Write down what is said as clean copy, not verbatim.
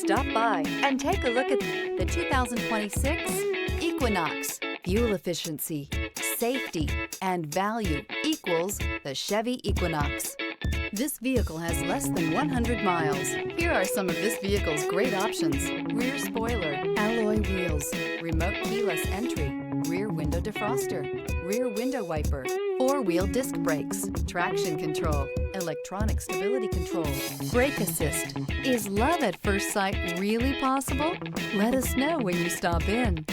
Stop by and take a look at the 2026 Equinox. Fuel efficiency, safety, and value equals the Chevy Equinox. This vehicle has less than 100 miles. Here are some of this vehicle's great options: rear spoiler, alloy wheels, remote keyless entry, rear window defroster, rear window wiper, four-wheel disc brakes, traction control, electronic stability control, brake assist. Is love at first sight really possible? Let us know when you stop in.